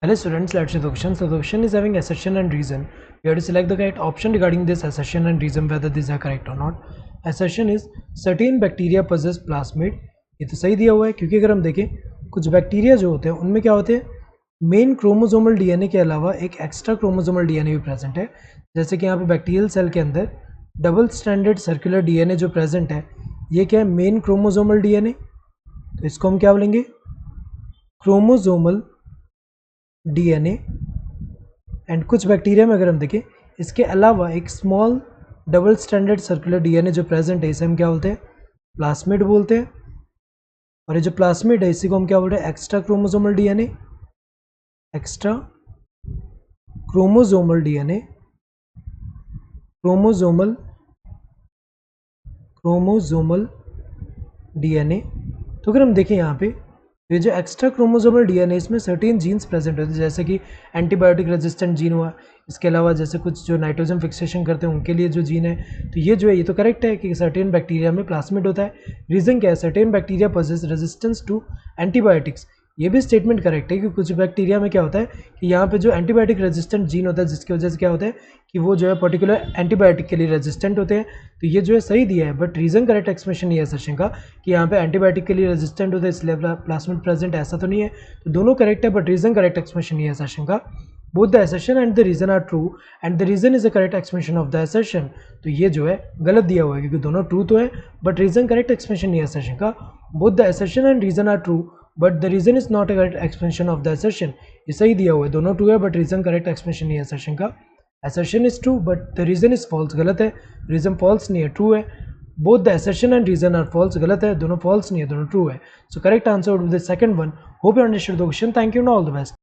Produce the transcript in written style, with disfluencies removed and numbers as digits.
Hello students, let's see the question. So the question is having assertion and reason. You have to select the correct option regarding this assertion and reason whether these are correct or not. Assertion is certain bacteria possess plasmid. ये तो सही दिया हुआ है क्योंकि अगर हम देखें कुछ बैक्टीरिया जो होते हैं उनमें क्या होते हैं, मेन क्रोमोसोमल डीएनए के अलावा एक एक्स्ट्रा क्रोमोसोमल डीएनए भी प्रेजेंट है. जैसे कि यहाँ पे बैक्टीरियल सेल के अंदर डबल स्टैंडर्ड सर्कुलर डीएनए जो प्रेजेंट है ये क्या है, मेन क्रोमोसोमल डीएनए. तो इसको हम क्या बोलेंगे, क्रोमोसोमल डीएनए. एंड कुछ बैक्टीरिया में अगर हम देखें इसके अलावा एक small double standard circular DNA जो प्रेजेंट है इसे हम क्या बोलते हैं, प्लास्मिड बोलते हैं. और ये जो प्लास्मिड है इसी को हम क्या बोलते हैं, extra chromosomal DNA. Extra chromosomal DNA, chromosomal DNA. तो अगर हम देखें यहाँ पे ये जो एक्स्ट्रा क्रोमोसोमल डीएनए इसमें सर्टेन जीन्स प्रेजेंट होते हैं, जैसे कि एंटीबायोटिक रेजिस्टेंट जीन हुआ. इसके अलावा जैसे कुछ जो नाइट्रोजन फिक्सेशन करते हैं उनके लिए जो जीन है. तो ये जो है ये तो करेक्ट है कि सर्टेन बैक्टीरिया में प्लास्मिड होता है. रीज़न क्या है, certain bacteria possess resistance to antibiotics. ये भी स्टेटमेंट करेक्ट है कि कुछ बैक्टीरिया में क्या होता है कि यहाँ पे जो एंटीबायोटिक रेजिस्टेंट जीन होता है जिसकी वजह से क्या होता है कि वो जो है पर्टिकुलर एंटीबायोटिक के लिए रेजिस्टेंट होते हैं. तो ये जो है सही दिया है, बट रीज़न करेक्ट एक्सप्रेशन नहीं है असर्शन का कि यहाँ पे एंटीबायोटिक के लिए रेजिस्टेंट होता है इसलिए प्लास्मिड प्रेजेंट, ऐसा तो नहीं है. तो दोनों करेक्ट है बट रीज़न करेक्ट एक्सप्रेशन नहीं है असर्शन का. Both the assertion and the reason are true and the reason is the correct expression of the assertion. तो ये जो है गलत दिया हुआ है क्योंकि दोनों ट्रू तो है बट रीज़न करेक्ट एक्सप्रेशन नहीं है assertion का. Both the assertion and reason are true but the reason is not a correct expression of the assertion. ये सही दिया हुआ है, दोनों ट्रू है बट रीज़न करेक्ट एक्सप्रेशन नहीं है assertion का. assertion is true but the reason is false, गलत है. रीज़न फॉल्स नहीं है, ट्रू है. Both the assertion and reason are false, गलत है. दोनों फॉल्स नहीं है, दोनों ट्रू है. So correct answer would be the second one. Hope you understood the question. Thank you and all the best.